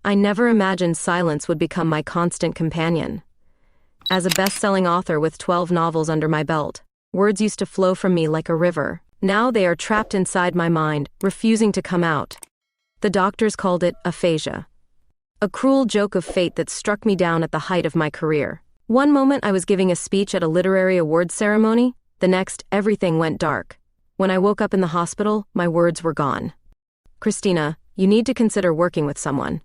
I never imagined silence would become my constant companion. As a best-selling author with 12 novels under my belt, words used to flow from me like a river. Now they are trapped inside my mind, refusing to come out. The doctors called it aphasia. A cruel joke of fate that struck me down at the height of my career. One moment I was giving a speech at a literary awards ceremony, the next everything went dark. When I woke up in the hospital, my words were gone. Christina, you need to consider working with someone.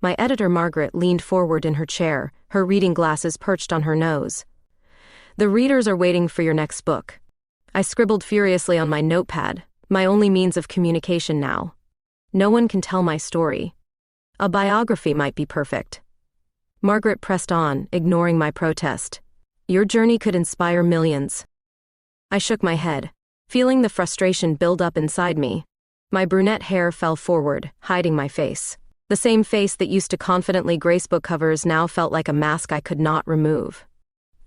My editor Margaret leaned forward in her chair, her reading glasses perched on her nose. The readers are waiting for your next book. I scribbled furiously on my notepad, my only means of communication now. No one can tell my story. A biography might be perfect. Margaret pressed on, ignoring my protest. Your journey could inspire millions. I shook my head, feeling the frustration build up inside me. My brunette hair fell forward, hiding my face. The same face that used to confidently grace book covers now felt like a mask I could not remove.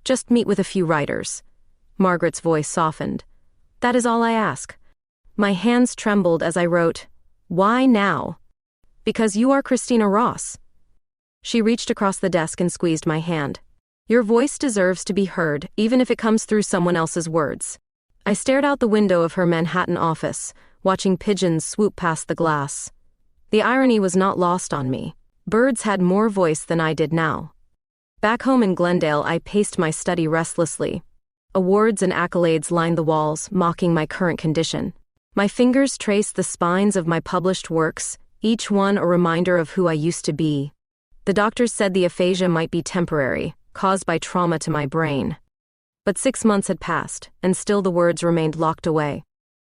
Just meet with a few writers. Margaret's voice softened. That is all I ask. My hands trembled as I wrote, Why now? Because you are Christina Ross. She reached across the desk and squeezed my hand. Your voice deserves to be heard, even if it comes through someone else's words. I stared out the window of her Manhattan office, watching pigeons swoop past the glass. The irony was not lost on me. Birds had more voice than I did now. Back home in Glendale, I paced my study restlessly. Awards and accolades lined the walls, mocking my current condition. My fingers traced the spines of my published works, each one a reminder of who I used to be. The doctors said the aphasia might be temporary, caused by trauma to my brain. But 6 months had passed, and still the words remained locked away.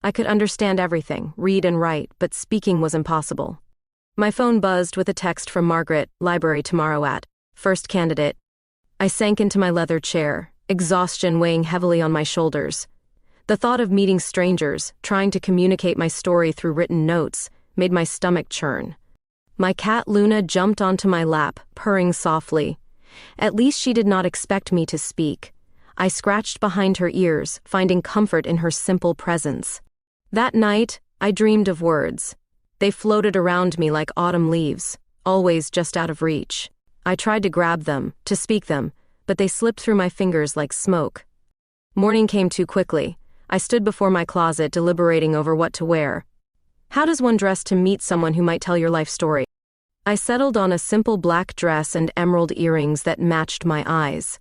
I could understand everything, read and write, but speaking was impossible. My phone buzzed with a text from Margaret, library tomorrow at first candidate. I sank into my leather chair, exhaustion weighing heavily on my shoulders. The thought of meeting strangers, trying to communicate my story through written notes, made my stomach churn. My cat Luna jumped onto my lap, purring softly. At least she did not expect me to speak. I scratched behind her ears, finding comfort in her simple presence. That night, I dreamed of words. They floated around me like autumn leaves, always just out of reach. I tried to grab them, to speak them, but they slipped through my fingers like smoke. Morning came too quickly. I stood before my closet, deliberating over what to wear. How does one dress to meet someone who might tell your life story? I settled on a simple black dress and emerald earrings that matched my eyes.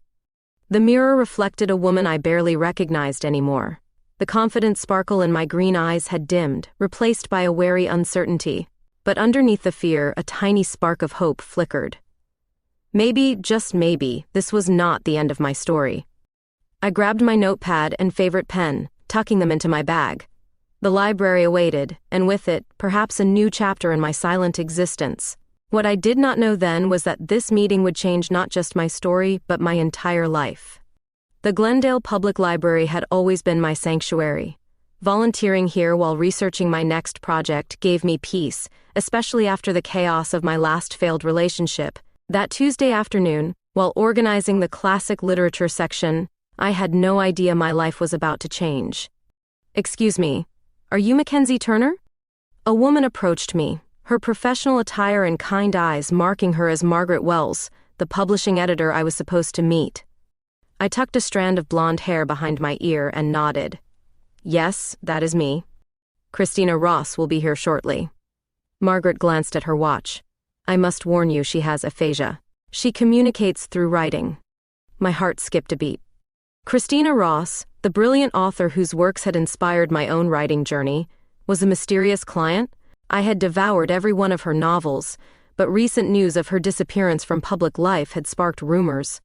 The mirror reflected a woman I barely recognized anymore. The confident sparkle in my green eyes had dimmed, replaced by a wary uncertainty. But underneath the fear, a tiny spark of hope flickered. Maybe, just maybe, this was not the end of my story. I grabbed my notepad and favorite pen, tucking them into my bag. The library awaited, and with it, perhaps a new chapter in my silent existence. What I did not know then was that this meeting would change not just my story, but my entire life. The Glendale Public Library had always been my sanctuary. Volunteering here while researching my next project gave me peace, especially after the chaos of my last failed relationship. That Tuesday afternoon, while organizing the classic literature section, I had no idea my life was about to change. Excuse me, are you Mackenzie Turner? A woman approached me, her professional attire and kind eyes marking her as Margaret Wells, the publishing editor I was supposed to meet. I tucked a strand of blonde hair behind my ear and nodded. Yes, that is me. Christina Ross will be here shortly. Margaret glanced at her watch. I must warn you, she has aphasia. She communicates through writing. My heart skipped a beat. Christina Ross, the brilliant author whose works had inspired my own writing journey, was a mysterious client. I had devoured every one of her novels, but recent news of her disappearance from public life had sparked rumors.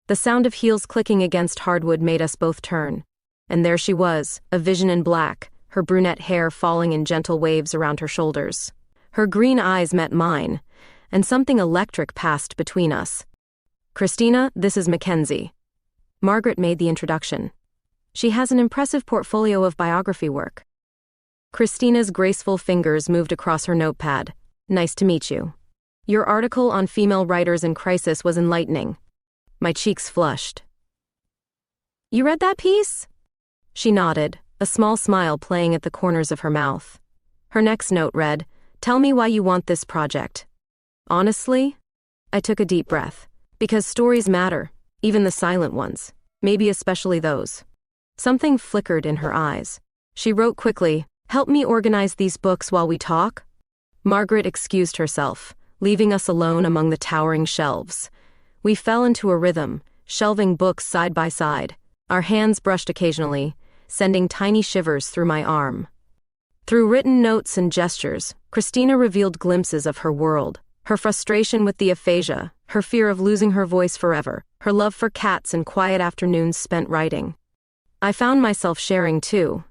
The sound of heels clicking against hardwood made us both turn. And there she was, a vision in black, her brunette hair falling in gentle waves around her shoulders. Her green eyes met mine, and something electric passed between us. Christina, this is Mackenzie. Margaret made the introduction. She has an impressive portfolio of biography work. Christina's graceful fingers moved across her notepad. Nice to meet you. Your article on female writers in crisis was enlightening. My cheeks flushed. You read that piece? She nodded, a small smile playing at the corners of her mouth. Her next note read, Tell me why you want this project. Honestly? I took a deep breath. Because stories matter, even the silent ones, maybe especially those. Something flickered in her eyes. She wrote quickly, "Help me organize these books while we talk." Margaret excused herself, leaving us alone among the towering shelves. We fell into a rhythm, shelving books side by side. Our hands brushed occasionally, sending tiny shivers through my arm. Through written notes and gestures, Christina revealed glimpses of her world. Her frustration with the aphasia, her fear of losing her voice forever, her love for cats and quiet afternoons spent writing. I found myself sharing too.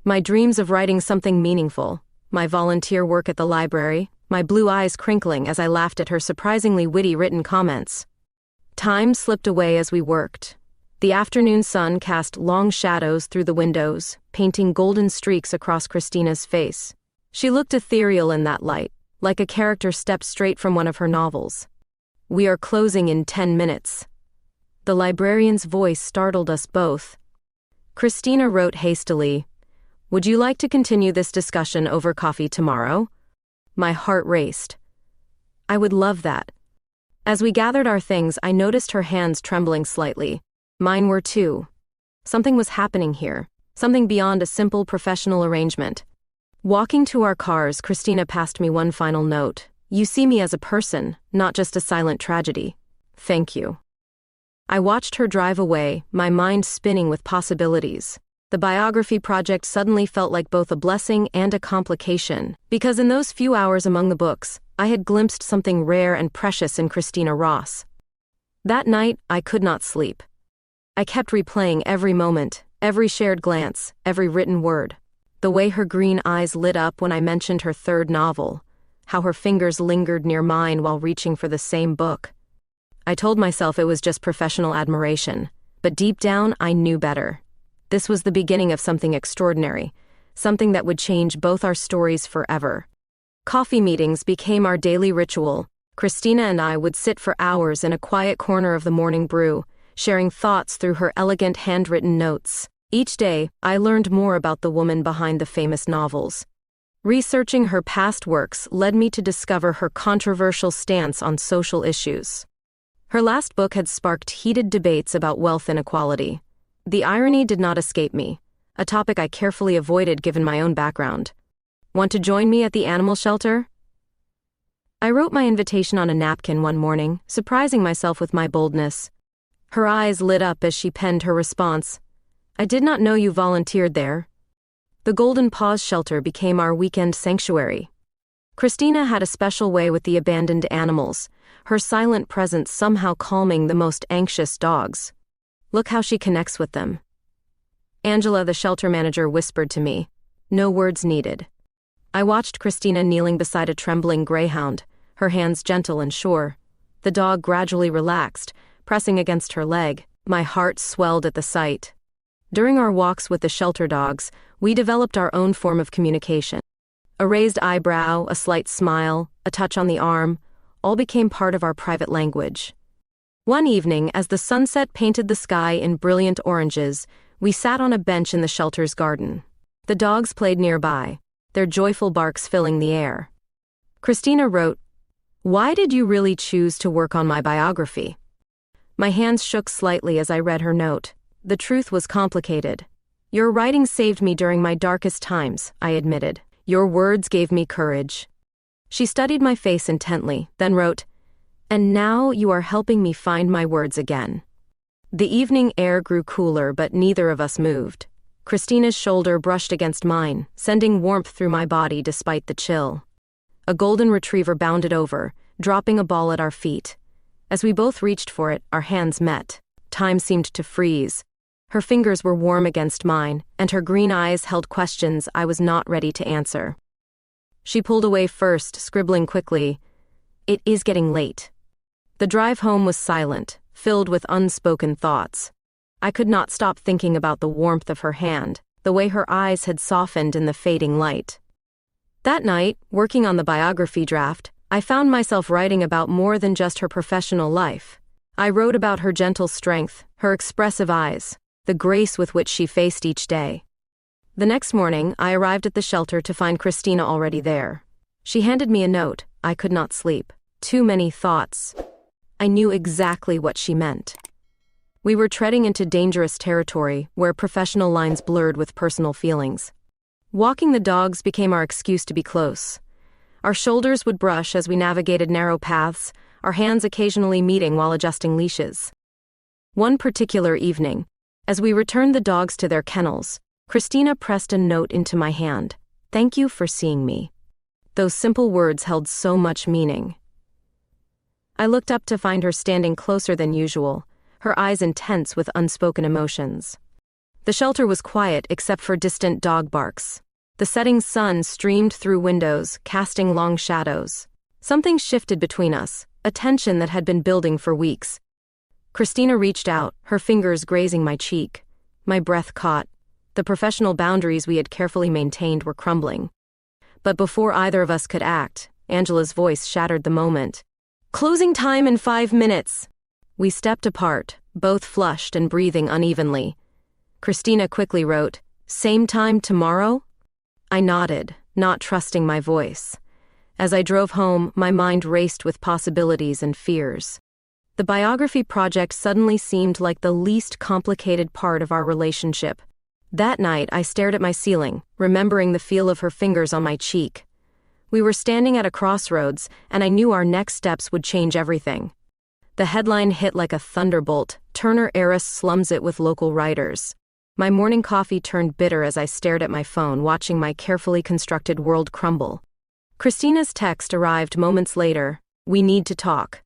My dreams of writing something meaningful, my volunteer work at the library, my blue eyes crinkling as I laughed at her surprisingly witty written comments. Time slipped away as we worked. The afternoon sun cast long shadows through the windows, painting golden streaks across Christina's face. She looked ethereal in that light, like a character stepped straight from one of her novels. "We are closing in 10 minutes. The librarian's voice startled us both. Christina wrote hastily, "Would you like to continue this discussion over coffee tomorrow?" My heart raced. I would love that. As we gathered our things, I noticed her hands trembling slightly. Mine were too. Something was happening here, something beyond a simple professional arrangement. Walking to our cars, Christina passed me one final note. "You see me as a person, not just a silent tragedy. Thank you." I watched her drive away, my mind spinning with possibilities. The biography project suddenly felt like both a blessing and a complication, because in those few hours among the books, I had glimpsed something rare and precious in Christina Ross. That night, I could not sleep. I kept replaying every moment, every shared glance, every written word. The way her green eyes lit up when I mentioned her third novel, how her fingers lingered near mine while reaching for the same book. I told myself it was just professional admiration, but deep down I knew better. This was the beginning of something extraordinary, something that would change both our stories forever. Coffee meetings became our daily ritual. Christina and I would sit for hours in a quiet corner of the morning brew, sharing thoughts through her elegant handwritten notes. Each day, I learned more about the woman behind the famous novels. Researching her past works led me to discover her controversial stance on social issues. Her last book had sparked heated debates about wealth inequality. The irony did not escape me, a topic I carefully avoided given my own background. "Want to join me at the animal shelter?" I wrote my invitation on a napkin one morning, surprising myself with my boldness. Her eyes lit up as she penned her response. "I did not know you volunteered there." The Golden Paws shelter became our weekend sanctuary. Christina had a special way with the abandoned animals, her silent presence somehow calming the most anxious dogs. "Look how she connects with them." Angela, the shelter manager, whispered to me, "No words needed." I watched Christina kneeling beside a trembling greyhound, her hands gentle and sure. The dog gradually relaxed, pressing against her leg. My heart swelled at the sight. During our walks with the shelter dogs, we developed our own form of communication. A raised eyebrow, a slight smile, a touch on the arm, all became part of our private language. One evening, as the sunset painted the sky in brilliant oranges, we sat on a bench in the shelter's garden. The dogs played nearby, their joyful barks filling the air. Christina wrote, "Why did you really choose to work on my biography?" My hands shook slightly as I read her note. The truth was complicated. "Your writing saved me during my darkest times," I admitted. "Your words gave me courage." She studied my face intently, then wrote, "And now you are helping me find my words again." The evening air grew cooler, but neither of us moved. Christina's shoulder brushed against mine, sending warmth through my body despite the chill. A golden retriever bounded over, dropping a ball at our feet. As we both reached for it, our hands met. Time seemed to freeze. Her fingers were warm against mine, and her green eyes held questions I was not ready to answer. She pulled away first, scribbling quickly, "It is getting late." The drive home was silent, filled with unspoken thoughts. I could not stop thinking about the warmth of her hand, the way her eyes had softened in the fading light. That night, working on the biography draft, I found myself writing about more than just her professional life. I wrote about her gentle strength, her expressive eyes, the grace with which she faced each day. The next morning, I arrived at the shelter to find Christina already there. She handed me a note. I could not sleep. Too many thoughts. I knew exactly what she meant. We were treading into dangerous territory where professional lines blurred with personal feelings. Walking the dogs became our excuse to be close. Our shoulders would brush as we navigated narrow paths, our hands occasionally meeting while adjusting leashes. One particular evening, as we returned the dogs to their kennels, Christina pressed a note into my hand. "Thank you for seeing me." Those simple words held so much meaning. I looked up to find her standing closer than usual, her eyes intense with unspoken emotions. The shelter was quiet except for distant dog barks. The setting sun streamed through windows, casting long shadows. Something shifted between us, a tension that had been building for weeks. Christina reached out, her fingers grazing my cheek. My breath caught. The professional boundaries we had carefully maintained were crumbling. But before either of us could act, Angela's voice shattered the moment. "Closing time in 5 minutes." We stepped apart, both flushed and breathing unevenly. Christina quickly wrote, "Same time tomorrow?" I nodded, not trusting my voice. As I drove home, my mind raced with possibilities and fears. The biography project suddenly seemed like the least complicated part of our relationship. That night, I stared at my ceiling, remembering the feel of her fingers on my cheek. We were standing at a crossroads, and I knew our next steps would change everything. The headline hit like a thunderbolt: "Turner heiress slums it with local writers." My morning coffee turned bitter as I stared at my phone, watching my carefully constructed world crumble. Christina's text arrived moments later. "We need to talk."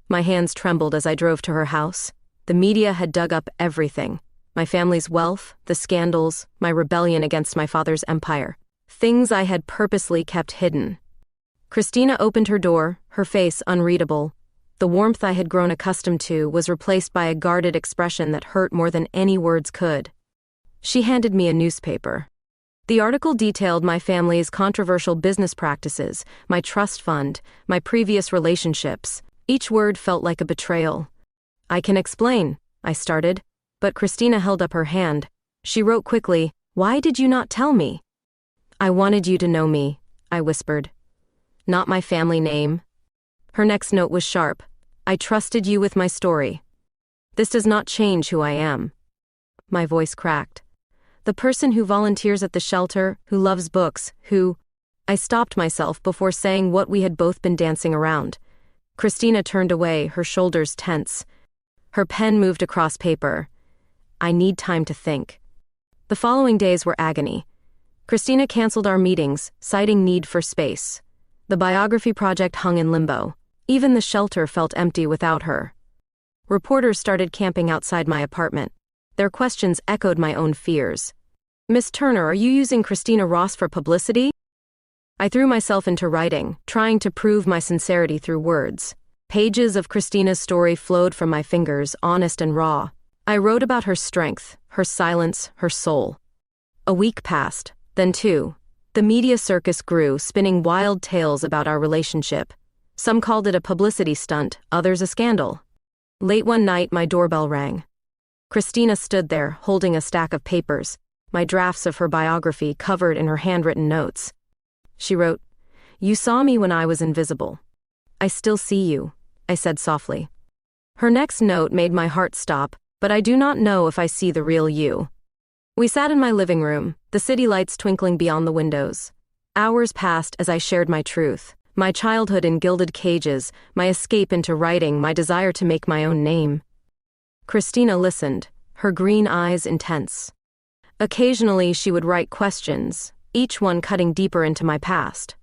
My hands trembled as I drove to her house. The media had dug up everything: my family's wealth, the scandals, my rebellion against my father's empire. Things I had purposely kept hidden. Christina opened her door, her face unreadable. The warmth I had grown accustomed to was replaced by a guarded expression that hurt more than any words could. She handed me a newspaper. The article detailed my family's controversial business practices, my trust fund, my previous relationships. Each word felt like a betrayal. "I can explain," I started, but Christina held up her hand. She wrote quickly, "Why did you not tell me?" "I wanted you to know me," I whispered. "Not my family name." Her next note was sharp. "I trusted you with my story. This does not change who I am." My voice cracked. "The person who volunteers at the shelter, who loves books, who—" I stopped myself before saying what we had both been dancing around. Christina turned away, her shoulders tense. Her pen moved across paper. "I need time to think." The following days were agony. Christina canceled our meetings, citing need for space. The biography project hung in limbo. Even the shelter felt empty without her. Reporters started camping outside my apartment. Their questions echoed my own fears. "Miss Turner, are you using Christina Ross for publicity?" I threw myself into writing, trying to prove my sincerity through words. Pages of Christina's story flowed from my fingers, honest and raw. I wrote about her strength, her silence, her soul. A week passed, then 2. The media circus grew, spinning wild tales about our relationship. Some called it a publicity stunt, others a scandal. Late one night, my doorbell rang. Christina stood there, holding a stack of papers, my drafts of her biography covered in her handwritten notes. She wrote, "You saw me when I was invisible. I still see you," I said softly. Her next note made my heart stop, "But I do not know if I see the real you." We sat in my living room, the city lights twinkling beyond the windows. Hours passed as I shared my truth. My childhood in gilded cages, my escape into writing, my desire to make my own name. Christina listened, her green eyes intense. Occasionally she would write questions, each one cutting deeper into my past.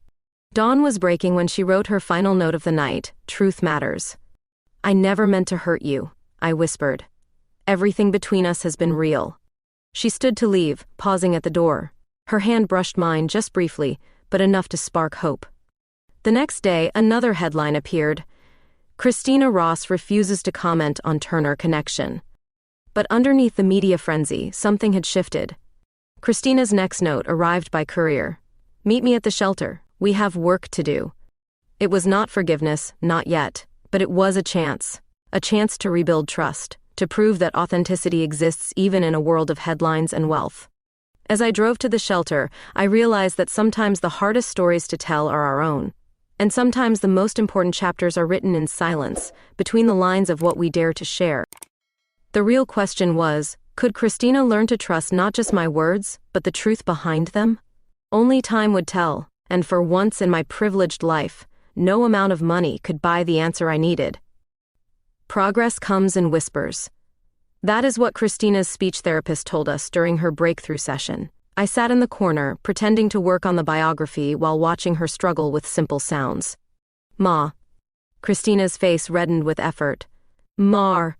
Dawn was breaking when she wrote her final note of the night: "Truth matters." "I never meant to hurt you," I whispered. "Everything between us has been real." She stood to leave, pausing at the door. Her hand brushed mine just briefly, but enough to spark hope. The next day, another headline appeared: "Christina Ross refuses to comment on Turner connection." But underneath the media frenzy, something had shifted. Christina's next note arrived by courier. "Meet me at the shelter. We have work to do." It was not forgiveness, not yet, but it was a chance to rebuild trust, to prove that authenticity exists even in a world of headlines and wealth. As I drove to the shelter, I realized that sometimes the hardest stories to tell are our own. And sometimes the most important chapters are written in silence, between the lines of what we dare to share. The real question was, could Christina learn to trust not just my words, but the truth behind them? Only time would tell, and for once in my privileged life, no amount of money could buy the answer I needed. Progress comes in whispers. That is what Christina's speech therapist told us during her breakthrough session. I sat in the corner, pretending to work on the biography while watching her struggle with simple sounds. Ma. Christina's face reddened with effort. Mar.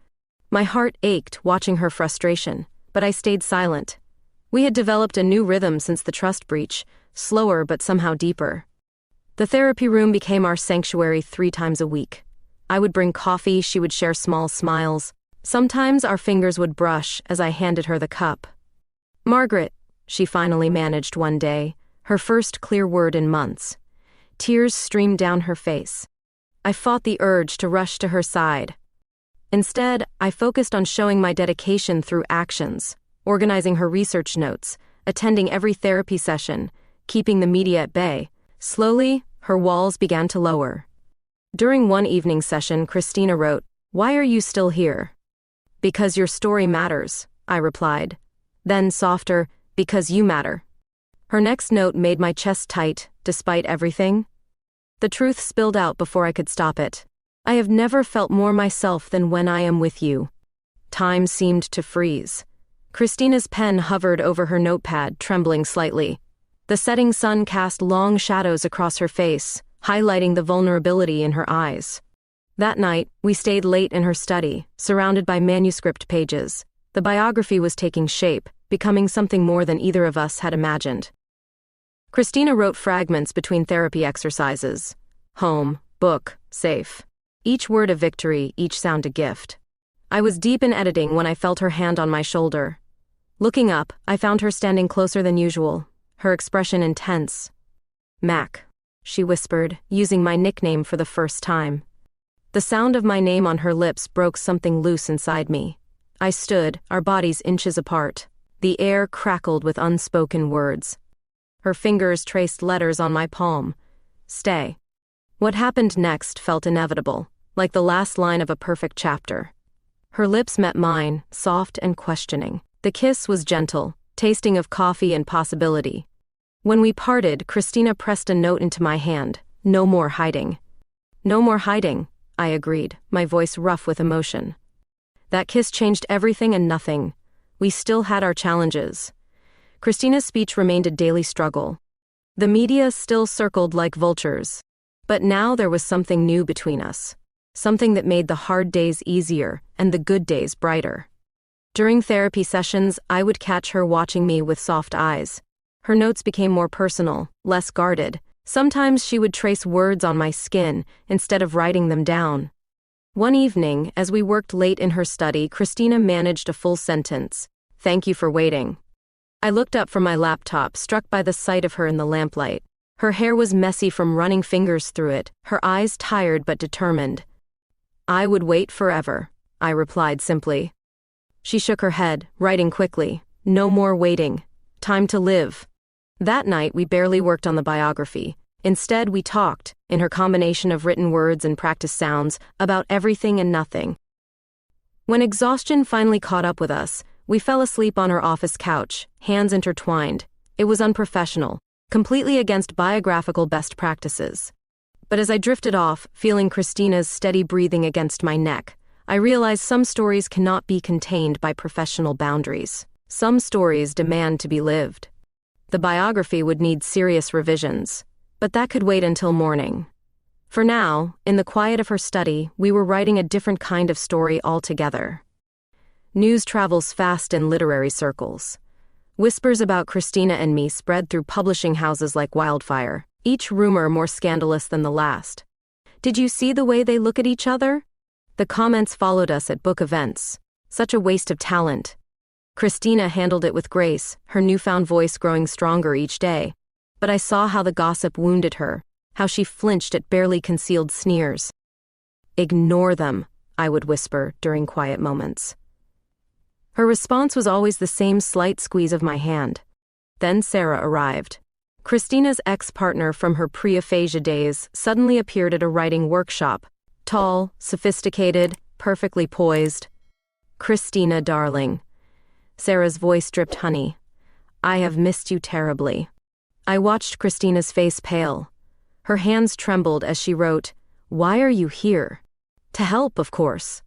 My heart ached watching her frustration, but I stayed silent. We had developed a new rhythm since the trust breach, slower but somehow deeper. The therapy room became our sanctuary 3 times a week. I would bring coffee, she would share small smiles. Sometimes our fingers would brush as I handed her the cup. Margaret, she finally managed one day, her first clear word in months. Tears streamed down her face. I fought the urge to rush to her side. Instead, I focused on showing my dedication through actions, organizing her research notes, attending every therapy session, keeping the media at bay. Slowly, her walls began to lower. During one evening session, Christina wrote, "Why are you still here?" "Because your story matters," I replied. Then softer, "Because you matter." Her next note made my chest tight, despite everything. The truth spilled out before I could stop it. I have never felt more myself than when I am with you. Time seemed to freeze. Christina's pen hovered over her notepad, trembling slightly. The setting sun cast long shadows across her face, highlighting the vulnerability in her eyes. That night, we stayed late in her study, surrounded by manuscript pages. The biography was taking shape, becoming something more than either of us had imagined. Christina wrote fragments between therapy exercises. Home, book, safe. Each word a victory, each sound a gift. I was deep in editing when I felt her hand on my shoulder. Looking up, I found her standing closer than usual, her expression intense. "Mac," she whispered, using my nickname for the first time. The sound of my name on her lips broke something loose inside me. I stood, our bodies inches apart. The air crackled with unspoken words. Her fingers traced letters on my palm. Stay. What happened next felt inevitable, like the last line of a perfect chapter. Her lips met mine, soft and questioning. The kiss was gentle, tasting of coffee and possibility. When we parted, Christina pressed a note into my hand. "No more hiding." "No more hiding," I agreed, my voice rough with emotion. That kiss changed everything and nothing. We still had our challenges. Christina's speech remained a daily struggle. The media still circled like vultures. But now there was something new between us. Something that made the hard days easier and the good days brighter. During therapy sessions, I would catch her watching me with soft eyes. Her notes became more personal, less guarded. Sometimes she would trace words on my skin instead of writing them down. One evening, as we worked late in her study, Christina managed a full sentence. "Thank you for waiting." I looked up from my laptop, struck by the sight of her in the lamplight. Her hair was messy from running fingers through it, her eyes tired but determined. "I would wait forever," I replied simply. She shook her head, writing quickly. "No more waiting. Time to live." That night, we barely worked on the biography. Instead, we talked, in her combination of written words and practice sounds, about everything and nothing. When exhaustion finally caught up with us, we fell asleep on her office couch, hands intertwined. It was unprofessional, completely against biographical best practices. But as I drifted off, feeling Christina's steady breathing against my neck, I realized some stories cannot be contained by professional boundaries. Some stories demand to be lived. The biography would need serious revisions, but that could wait until morning. For now, in the quiet of her study, we were writing a different kind of story altogether. News travels fast in literary circles. Whispers about Christina and me spread through publishing houses like wildfire, each rumor more scandalous than the last. "Did you see the way they look at each other?" The comments followed us at book events. Such a waste of talent. Christina handled it with grace, her newfound voice growing stronger each day. But I saw how the gossip wounded her, how she flinched at barely concealed sneers. "Ignore them," I would whisper during quiet moments. Her response was always the same slight squeeze of my hand. Then Sarah arrived. Christina's ex-partner from her pre-aphasia days suddenly appeared at a writing workshop. Tall, sophisticated, perfectly poised. "Christina, darling." Sarah's voice dripped honey. "I have missed you terribly." I watched Christina's face pale. Her hands trembled as she wrote, "Why are you here?" "To help, of course."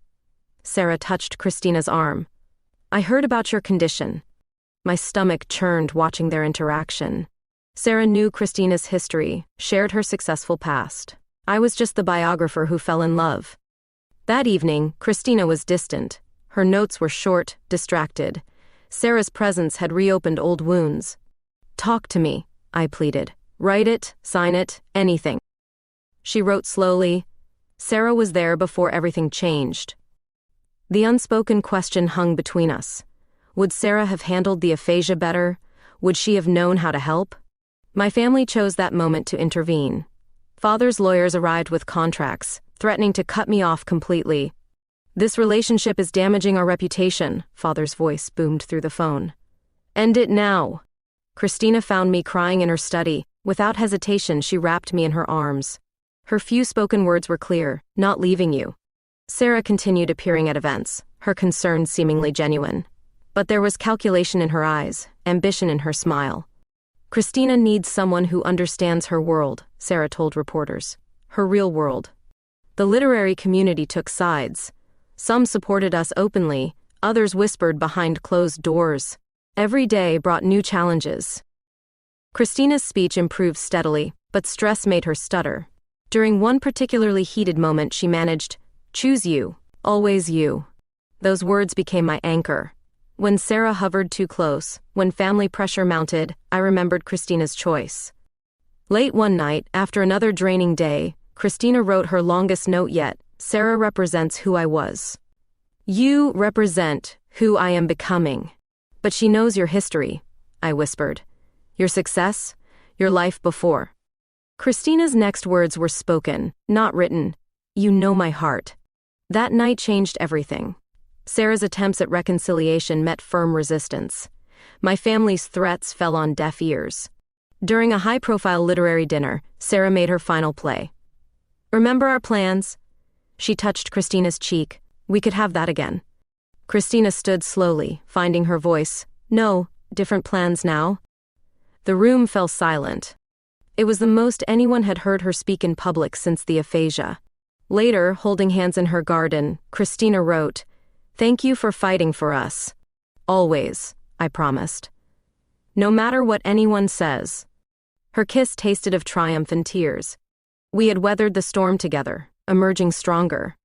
Sarah touched Christina's arm. "I heard about your condition." My stomach churned watching their interaction. Sarah knew Christina's history, shared her successful past. I was just the biographer who fell in love. That evening, Christina was distant. Her notes were short, distracted. Sarah's presence had reopened old wounds. "Talk to me," I pleaded. "Write it, sign it, anything." She wrote slowly. Sarah was there before everything changed. The unspoken question hung between us. Would Sarah have handled the aphasia better? Would she have known how to help? My family chose that moment to intervene. Father's lawyers arrived with contracts, threatening to cut me off completely. "This relationship is damaging our reputation," Father's voice boomed through the phone. "End it now." Christina found me crying in her study. Without hesitation, she wrapped me in her arms. Her few spoken words were clear: "Not leaving you." Sarah continued appearing at events, her concern seemingly genuine. But there was calculation in her eyes, ambition in her smile. "Christina needs someone who understands her world," Sarah told reporters. "Her real world." The literary community took sides. Some supported us openly, others whispered behind closed doors. Every day brought new challenges. Christina's speech improved steadily, but stress made her stutter. During one particularly heated moment she managed, "Choose you, always you." Those words became my anchor. When Sarah hovered too close, when family pressure mounted, I remembered Christina's choice. Late one night, after another draining day, Christina wrote her longest note yet. "Sarah represents who I was. You represent who I am becoming." "But she knows your history," I whispered. "Your success, your life before." Christina's next words were spoken, not written. "You know my heart." That night changed everything. Sarah's attempts at reconciliation met firm resistance. My family's threats fell on deaf ears. During a high-profile literary dinner, Sarah made her final play. "Remember our plans?" She touched Christina's cheek. "We could have that again." Christina stood slowly, finding her voice. "No, different plans now." The room fell silent. It was the most anyone had heard her speak in public since the aphasia. Later, holding hands in her garden, Christina wrote, "Thank you for fighting for us. Always," I promised. "No matter what anyone says." Her kiss tasted of triumph and tears. We had weathered the storm together, emerging stronger.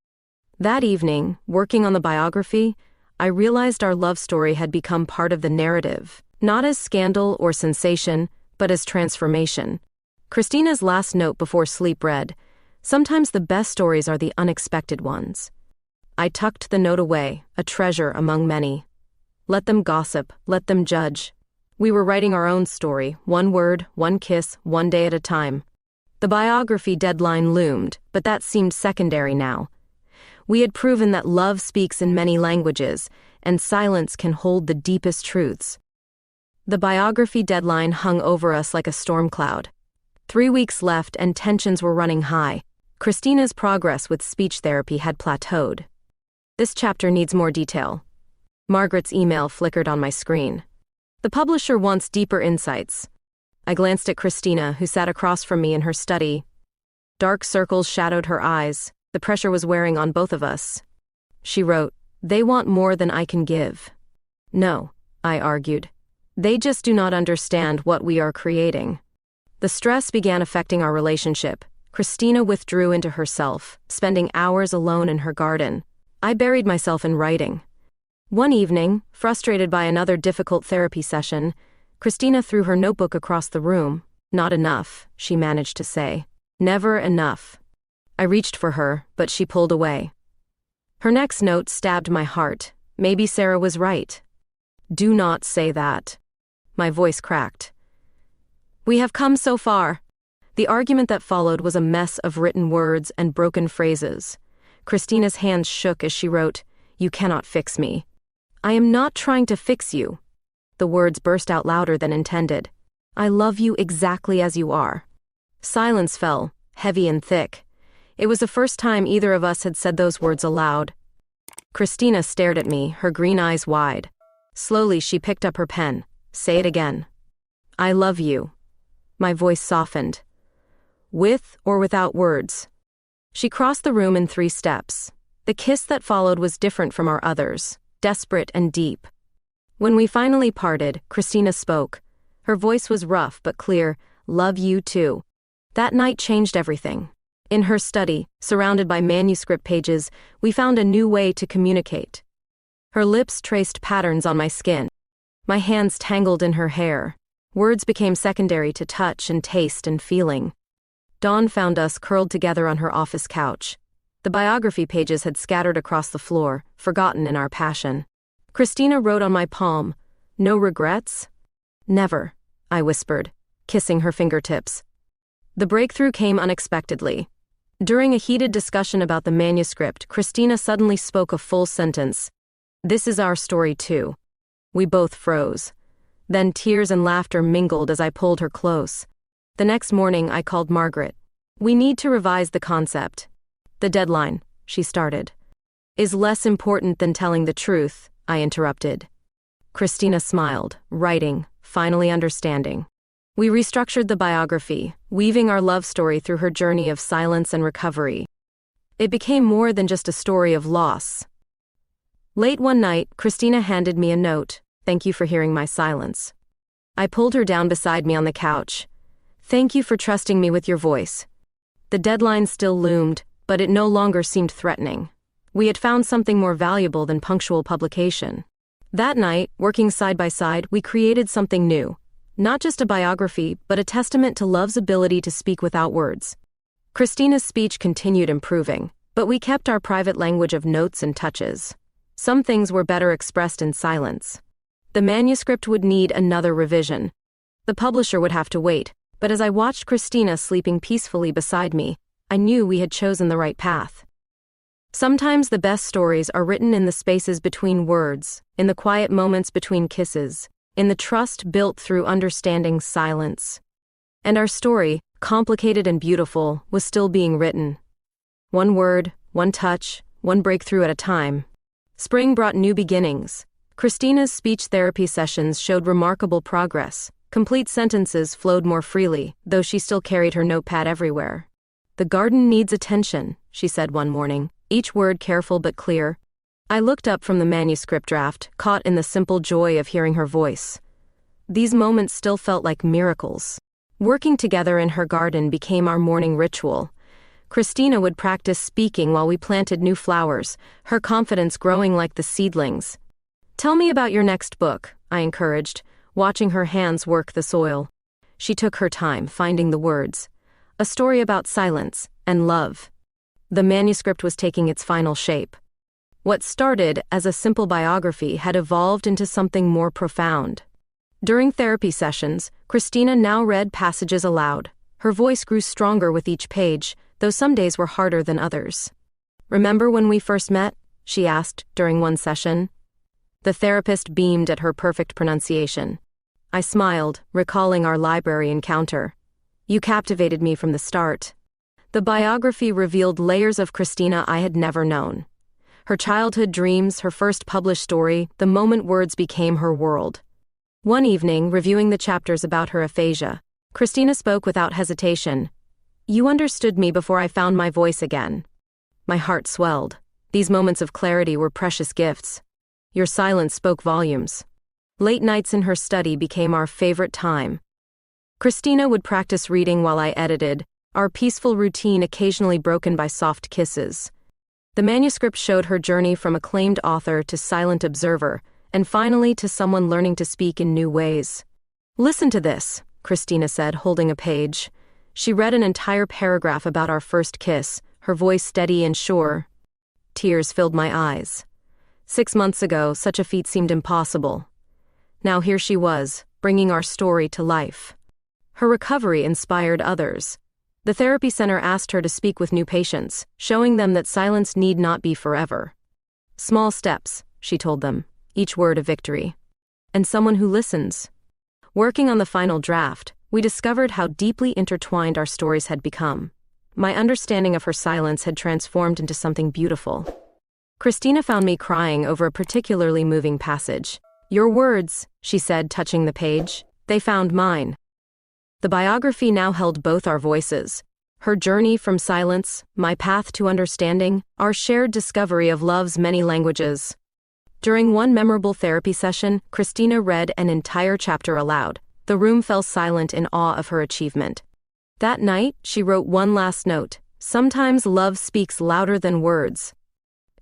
That evening, working on the biography, I realized our love story had become part of the narrative, not as scandal or sensation, but as transformation. Christina's last note before sleep read, "Sometimes the best stories are the unexpected ones." I tucked the note away, a treasure among many. Let them gossip, let them judge. We were writing our own story, one word, one kiss, one day at a time. The biography deadline loomed, but that seemed secondary now. We had proven that love speaks in many languages, and silence can hold the deepest truths. The biography deadline hung over us like a storm cloud. 3 weeks left and tensions were running high. Christina's progress with speech therapy had plateaued. "This chapter needs more detail." Margaret's email flickered on my screen. "The publisher wants deeper insights." I glanced at Christina, who sat across from me in her study. Dark circles shadowed her eyes. The pressure was wearing on both of us. She wrote, "They want more than I can give." "No," I argued. "They just do not understand what we are creating." The stress began affecting our relationship. Christina withdrew into herself, spending hours alone in her garden. I buried myself in writing. One evening, frustrated by another difficult therapy session, Christina threw her notebook across the room. "Not enough," she managed to say. "Never enough." I reached for her, but she pulled away. Her next note stabbed my heart. Maybe Sarah was right. "Do not say that." My voice cracked. "We have come so far." The argument that followed was a mess of written words and broken phrases. Christina's hands shook as she wrote, "You cannot fix me." "I am not trying to fix you." The words burst out louder than intended. I love you exactly as you are." Silence fell, heavy and thick. It was the first time either of us had said those words aloud. Christina stared at me, her green eyes wide. Slowly, she picked up her pen. "Say it again." "I love you." My voice softened. "With or without words." She crossed the room in 3 steps. The kiss that followed was different from our others, desperate and deep. When we finally parted, Christina spoke. Her voice was rough but clear. "Love you too." That night changed everything. In her study, surrounded by manuscript pages, we found a new way to communicate. Her lips traced patterns on my skin. My hands tangled in her hair. Words became secondary to touch and taste and feeling. Dawn found us curled together on her office couch. The biography pages had scattered across the floor, forgotten in our passion. Christina wrote on my palm, "No regrets?" "Never," I whispered, kissing her fingertips. The breakthrough came unexpectedly. During a heated discussion about the manuscript, Christina suddenly spoke a full sentence. "This is our story too." We both froze. Then tears and laughter mingled as I pulled her close. The next morning, I called Margaret. "We need to revise the concept." "The deadline," she started. "Is less important than telling the truth," I interrupted. Christina smiled, writing, finally understanding. We restructured the biography, weaving our love story through her journey of silence and recovery. It became more than just a story of loss. Late one night, Christina handed me a note. "Thank you for hearing my silence." I pulled her down beside me on the couch. "Thank you for trusting me with your voice." The deadline still loomed, but it no longer seemed threatening. We had found something more valuable than punctual publication. That night, working side by side, we created something new. Not just a biography, but a testament to love's ability to speak without words. Christina's speech continued improving, but we kept our private language of notes and touches. Some things were better expressed in silence. The manuscript would need another revision. The publisher would have to wait, but as I watched Christina sleeping peacefully beside me, I knew we had chosen the right path. Sometimes the best stories are written in the spaces between words, in the quiet moments between kisses, in the trust built through understanding silence. And our story, complicated and beautiful, was still being written. One word, one touch, one breakthrough at a time. Spring brought new beginnings. Christina's speech therapy sessions showed remarkable progress. Complete sentences flowed more freely, though she still carried her notepad everywhere. "The garden needs attention," she said one morning, each word careful but clear. I looked up from the manuscript draft, caught in the simple joy of hearing her voice. These moments still felt like miracles. Working together in her garden became our morning ritual. Christina would practice speaking while we planted new flowers, her confidence growing like the seedlings. "Tell me about your next book," I encouraged, watching her hands work the soil. She took her time, finding the words. A story about silence and love. The manuscript was taking its final shape. What started as a simple biography had evolved into something more profound. During therapy sessions, Christina now read passages aloud. Her voice grew stronger with each page, though some days were harder than others. "Remember when we first met?" she asked during one session. The therapist beamed at her perfect pronunciation. I smiled, recalling our library encounter. "You captivated me from the start." The biography revealed layers of Christina I had never known. Her childhood dreams, her first published story, the moment words became her world. One evening, reviewing the chapters about her aphasia, Christina spoke without hesitation. "You understood me before I found my voice again." My heart swelled. These moments of clarity were precious gifts. Your silence spoke volumes. Late nights in her study became our favorite time. Christina would practice reading while I edited, our peaceful routine occasionally broken by soft kisses. The manuscript showed her journey from acclaimed author to silent observer, and finally to someone learning to speak in new ways. "Listen to this," Christina said, holding a page. She read an entire paragraph about our first kiss, her voice steady and sure. Tears filled my eyes. 6 months ago, such a feat seemed impossible. Now here she was, bringing our story to life. Her recovery inspired others. The therapy center asked her to speak with new patients, showing them that silence need not be forever. "Small steps," she told them, each word a victory. "And someone who listens." Working on the final draft, we discovered how deeply intertwined our stories had become. My understanding of her silence had transformed into something beautiful. Christina found me crying over a particularly moving passage. "Your words," she said, touching the page, "they found mine." The biography now held both our voices. Her journey from silence, my path to understanding, our shared discovery of love's many languages. During one memorable therapy session, Christina read an entire chapter aloud. The room fell silent in awe of her achievement. That night, she wrote one last note. "Sometimes love speaks louder than words."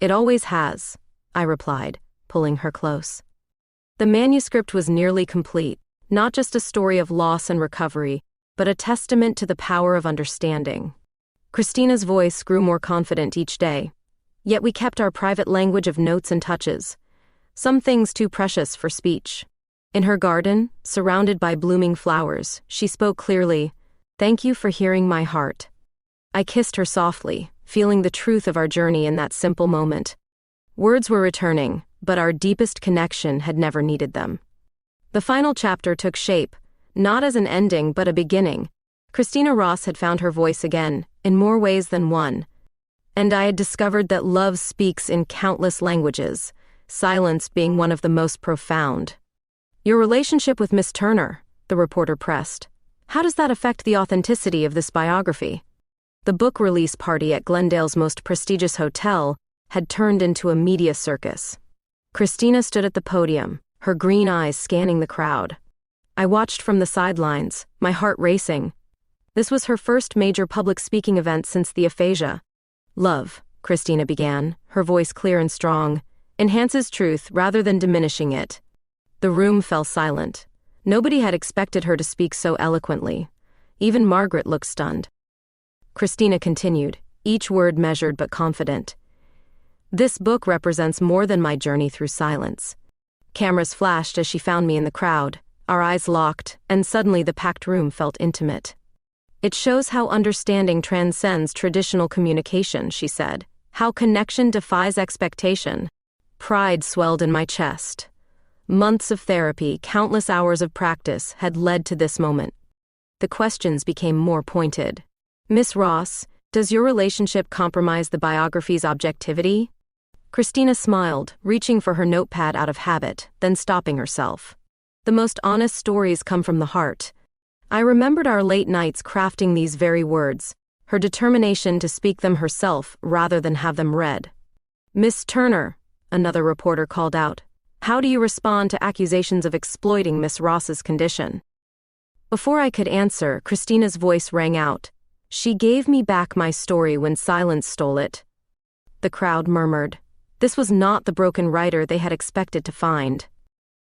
"It always has," I replied, pulling her close. The manuscript was nearly complete, not just a story of loss and recovery, but a testament to the power of understanding. Christina's voice grew more confident each day. Yet we kept our private language of notes and touches, some things too precious for speech. In her garden, surrounded by blooming flowers, she spoke clearly, "Thank you for hearing my heart." I kissed her softly, feeling the truth of our journey in that simple moment. Words were returning, but our deepest connection had never needed them. The final chapter took shape, not as an ending but a beginning. Christina Ross had found her voice again, in more ways than one. And I had discovered that love speaks in countless languages, silence being one of the most profound. "Your relationship with Miss Turner," the reporter pressed. "How does that affect the authenticity of this biography?" The book release party at Glendale's most prestigious hotel had turned into a media circus. Christina stood at the podium, her green eyes scanning the crowd. I watched from the sidelines, my heart racing. This was her first major public speaking event since the aphasia. "Love," Christina began, her voice clear and strong, "enhances truth rather than diminishing it." The room fell silent. Nobody had expected her to speak so eloquently. Even Margaret looked stunned. Christina continued, each word measured but confident. "This book represents more than my journey through silence." Cameras flashed as she found me in the crowd, our eyes locked, and suddenly the packed room felt intimate. "It shows how understanding transcends traditional communication," she said, "how connection defies expectation." Pride swelled in my chest. Months of therapy, countless hours of practice had led to this moment. The questions became more pointed. "Miss Ross, does your relationship compromise the biography's objectivity?" Christina smiled, reaching for her notepad out of habit, then stopping herself. "The most honest stories come from the heart." I remembered our late nights crafting these very words, her determination to speak them herself rather than have them read. "Miss Turner," another reporter called out, "how do you respond to accusations of exploiting Miss Ross's condition?" Before I could answer, Christina's voice rang out. "She gave me back my story when silence stole it." The crowd murmured. This was not the broken writer they had expected to find.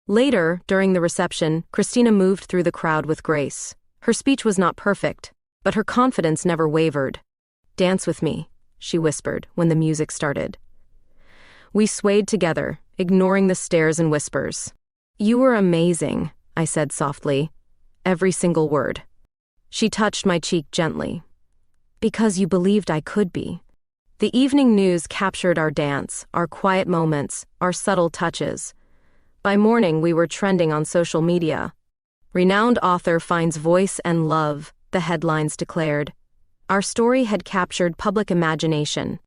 Later, during the reception, Christina moved through the crowd with grace. Her speech was not perfect, but her confidence never wavered. "Dance with me," she whispered when the music started. We swayed together, ignoring the stares and whispers. "You were amazing," I said softly. Every single word. She touched my cheek gently. "Because you believed I could be." The evening news captured our dance, our quiet moments, our subtle touches. By morning, we were trending on social media. "Renowned author finds voice and love," the headlines declared. Our story had captured public imagination.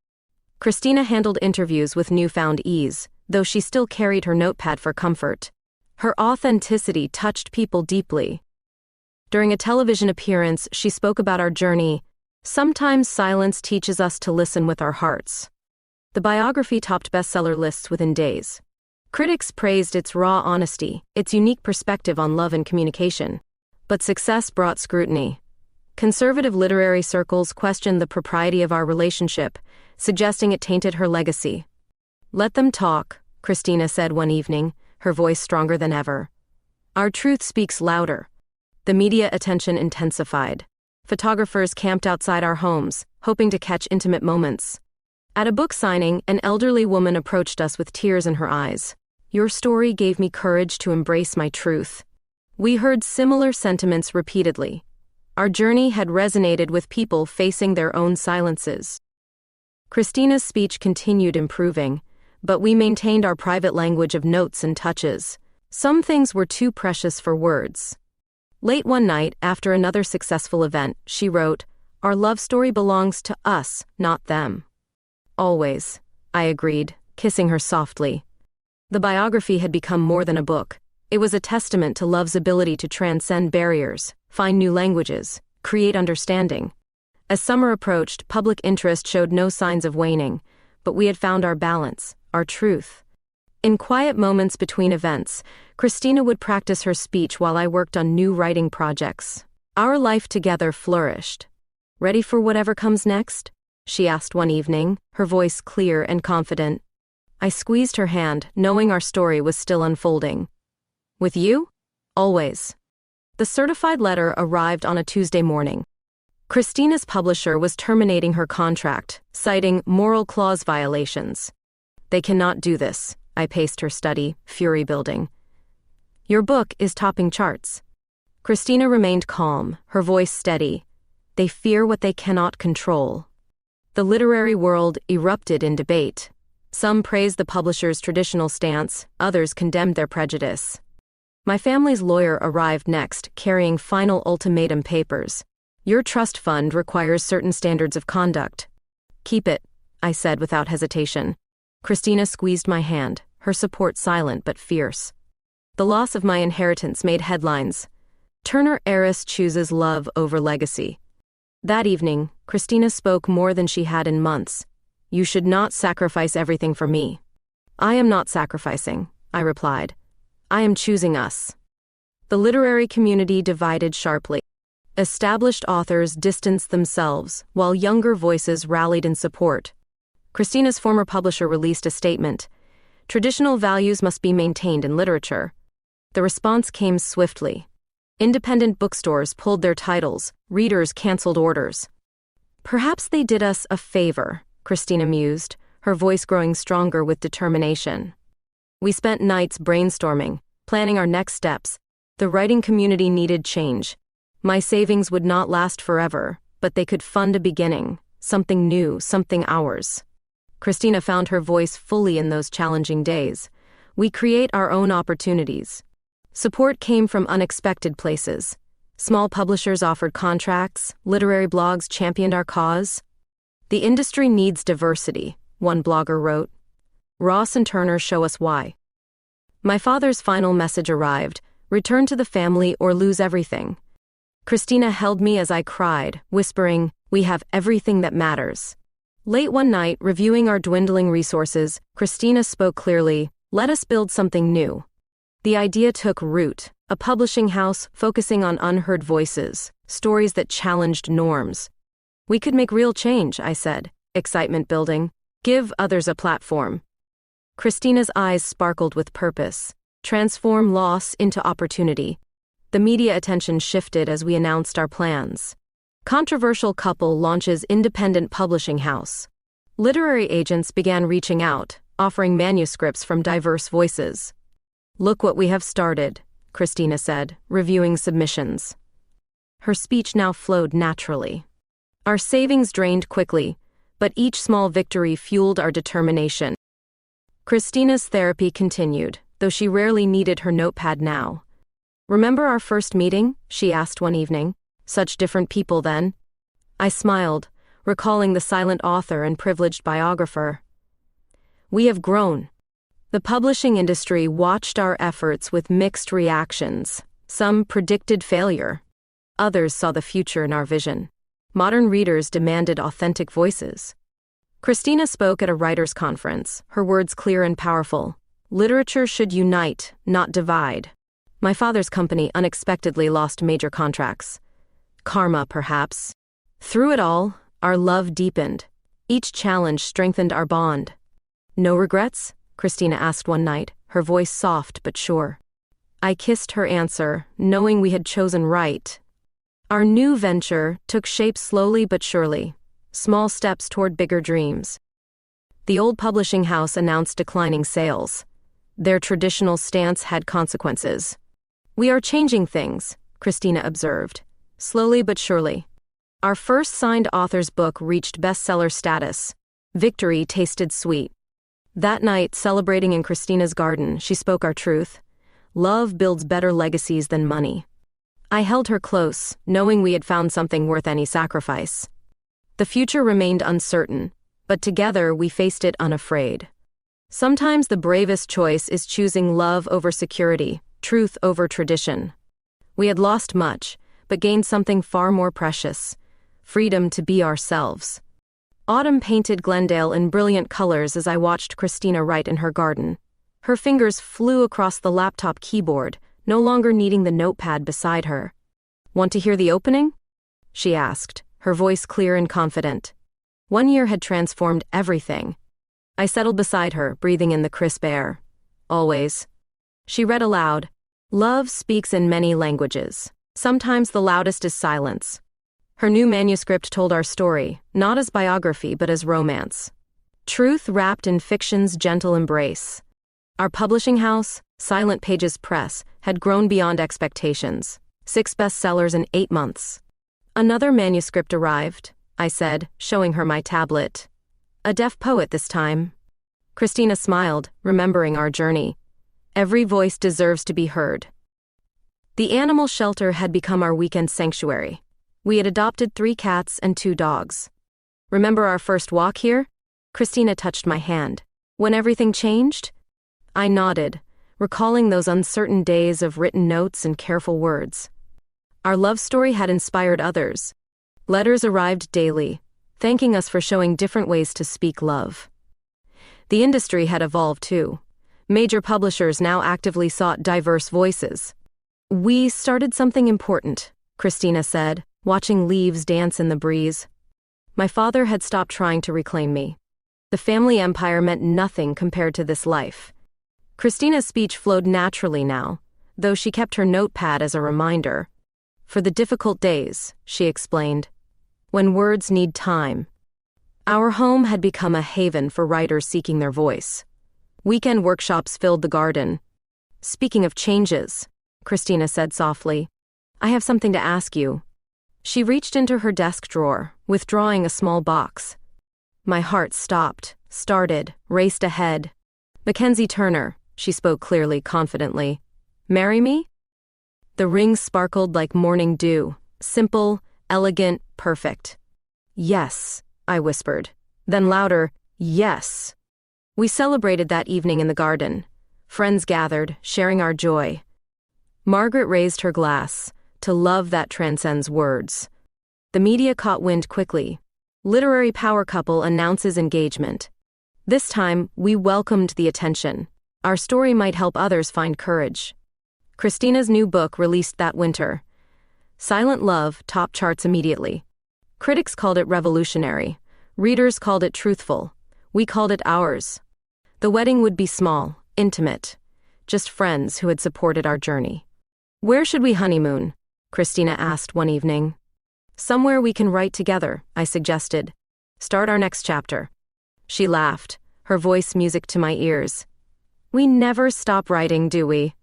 Christina handled interviews with newfound ease, though she still carried her notepad for comfort. Her authenticity touched people deeply. During a television appearance, she spoke about our journey. "Sometimes silence teaches us to listen with our hearts." The biography topped bestseller lists within days. Critics praised its raw honesty, its unique perspective on love and communication. But success brought scrutiny. Conservative literary circles questioned the propriety of our relationship, suggesting it tainted her legacy. "Let them talk," Christina said one evening, her voice stronger than ever. "Our truth speaks louder." The media attention intensified. Photographers camped outside our homes, hoping to catch intimate moments. At a book signing, an elderly woman approached us with tears in her eyes. "Your story gave me courage to embrace my truth." We heard similar sentiments repeatedly. Our journey had resonated with people facing their own silences. Christina's speech continued improving, but we maintained our private language of notes and touches. Some things were too precious for words. Late one night, after another successful event, she wrote, "Our love story belongs to us, not them." "Always," I agreed, kissing her softly. The biography had become more than a book. It was a testament to love's ability to transcend barriers, find new languages, create understanding. As summer approached, public interest showed no signs of waning, but we had found our balance, our truth. In quiet moments between events, Christina would practice her speech while I worked on new writing projects. Our life together flourished. "Ready for whatever comes next?" she asked one evening, her voice clear and confident. I squeezed her hand, knowing our story was still unfolding. "With you? Always." The certified letter arrived on a Tuesday morning. Christina's publisher was terminating her contract, citing moral clause violations. "They cannot do this," I paced her study, fury building. "Your book is topping charts." Christina remained calm, her voice steady. "They fear what they cannot control." The literary world erupted in debate. Some praised the publisher's traditional stance, others condemned their prejudice. My family's lawyer arrived next, carrying final ultimatum papers. "Your trust fund requires certain standards of conduct." "Keep it," I said without hesitation. Christina squeezed my hand, her support silent but fierce. The loss of my inheritance made headlines. "Turner heiress chooses love over legacy." That evening, Christina spoke more than she had in months. "You should not sacrifice everything for me." "I am not sacrificing," I replied. "I am choosing us." The literary community divided sharply. Established authors distanced themselves, while younger voices rallied in support. Christina's former publisher released a statement. "Traditional values must be maintained in literature." The response came swiftly. Independent bookstores pulled their titles, readers canceled orders. "Perhaps they did us a favor," Christina mused, her voice growing stronger with determination. We spent nights brainstorming, planning our next steps. The writing community needed change. My savings would not last forever, but they could fund a beginning, something new, something ours. Christina found her voice fully in those challenging days. We create our own opportunities. Support came from unexpected places. Small publishers offered contracts, literary blogs championed our cause. "The industry needs diversity," one blogger wrote. "Ross and Turner show us why." My father's final message arrived: "Return to the family or lose everything." Christina held me as I cried, whispering, "We have everything that matters." Late one night, reviewing our dwindling resources, Christina spoke clearly, "Let us build something new." The idea took root, a publishing house focusing on unheard voices, stories that challenged norms. "We could make real change," I said, excitement building. "Give others a platform." Christina's eyes sparkled with purpose. Transform loss into opportunity. The media attention shifted as we announced our plans. Controversial couple launches independent publishing house. Literary agents began reaching out, offering manuscripts from diverse voices. "Look what we have started," Christina said, reviewing submissions. Her speech now flowed naturally. Our savings drained quickly, but each small victory fueled our determination. Christina's therapy continued, though she rarely needed her notepad now. "Remember our first meeting?" she asked one evening. "Such different people then." I smiled, recalling the silent author and privileged biographer. We have grown. The publishing industry watched our efforts with mixed reactions. Some predicted failure. Others saw the future in our vision. Modern readers demanded authentic voices. Christina spoke at a writers' conference, her words clear and powerful. "Literature should unite, not divide." My father's company unexpectedly lost major contracts. Karma, perhaps. Through it all, our love deepened. Each challenge strengthened our bond. "No regrets?" Christina asked one night, her voice soft but sure. I kissed her answer, knowing we had chosen right. Our new venture took shape slowly but surely, small steps toward bigger dreams. The old publishing house announced declining sales. Their traditional stance had consequences. "We are changing things," Christina observed, slowly but surely. Our first signed author's book reached bestseller status. Victory tasted sweet. That night, celebrating in Christina's garden, she spoke our truth. Love builds better legacies than money. I held her close, knowing we had found something worth any sacrifice. The future remained uncertain, but together we faced it unafraid. Sometimes the bravest choice is choosing love over security, truth over tradition. We had lost much, but gained something far more precious: freedom to be ourselves. Autumn painted Glendale in brilliant colors as I watched Christina write in her garden. Her fingers flew across the laptop keyboard, no longer needing the notepad beside her. "Want to hear the opening?" she asked, her voice clear and confident. 1 year had transformed everything. I settled beside her, breathing in the crisp air. "Always." She read aloud. "Love speaks in many languages. Sometimes the loudest is silence." Her new manuscript told our story, not as biography but as romance. Truth wrapped in fiction's gentle embrace. Our publishing house, Silent Pages Press, had grown beyond expectations. 6 bestsellers in 8 months. "Another manuscript arrived," I said, showing her my tablet. "A deaf poet this time." Christina smiled, remembering our journey. Every voice deserves to be heard. The animal shelter had become our weekend sanctuary. We had adopted 3 cats and 2 dogs. "Remember our first walk here?" Christina touched my hand. "When everything changed?" I nodded, recalling those uncertain days of written notes and careful words. Our love story had inspired others. Letters arrived daily, thanking us for showing different ways to speak love. The industry had evolved too. Major publishers now actively sought diverse voices. "We started something important," Christina said, watching leaves dance in the breeze. My father had stopped trying to reclaim me. The family empire meant nothing compared to this life. Christina's speech flowed naturally now, though she kept her notepad as a reminder. "For the difficult days," she explained. "When words need time." Our home had become a haven for writers seeking their voice. Weekend workshops filled the garden. "Speaking of changes," Christina said softly, "I have something to ask you." She reached into her desk drawer, withdrawing a small box. My heart stopped, started, raced ahead. "Mackenzie Turner," she spoke clearly, confidently. "Marry me?" The ring sparkled like morning dew, simple, elegant, perfect. "Yes," I whispered. Then louder, "Yes." We celebrated that evening in the garden. Friends gathered, sharing our joy. Margaret raised her glass, to love that transcends words. The media caught wind quickly. Literary power couple announces engagement. This time, we welcomed the attention. Our story might help others find courage. Christina's new book released that winter. Silent Love topped charts immediately. Critics called it revolutionary. Readers called it truthful. We called it ours. The wedding would be small, intimate. Just friends who had supported our journey. "Where should we honeymoon?" Christina asked one evening. "Somewhere we can write together," I suggested. "Start our next chapter." She laughed, her voice music to my ears. "We never stop writing, do we?"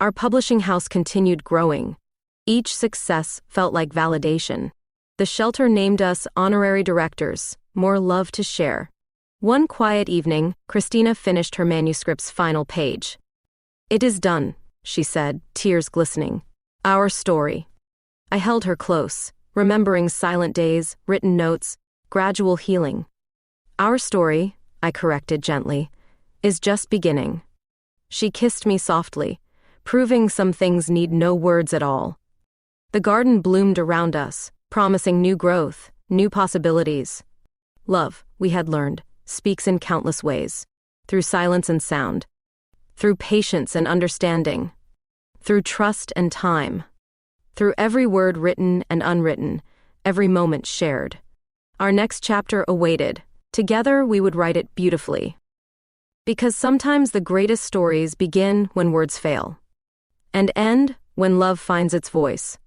Our publishing house continued growing. Each success felt like validation. The shelter named us honorary directors, more love to share. One quiet evening, Christina finished her manuscript's final page. "It is done," she said, tears glistening. "Our story." I held her close, remembering silent days, written notes, gradual healing. "Our story," I corrected gently, "is just beginning." She kissed me softly, proving some things need no words at all. The garden bloomed around us, promising new growth, new possibilities. Love, we had learned, speaks in countless ways. Through silence and sound. Through patience and understanding. Through trust and time. Through every word written and unwritten, every moment shared. Our next chapter awaited. Together we would write it beautifully. Because sometimes the greatest stories begin when words fail. And end when love finds its voice.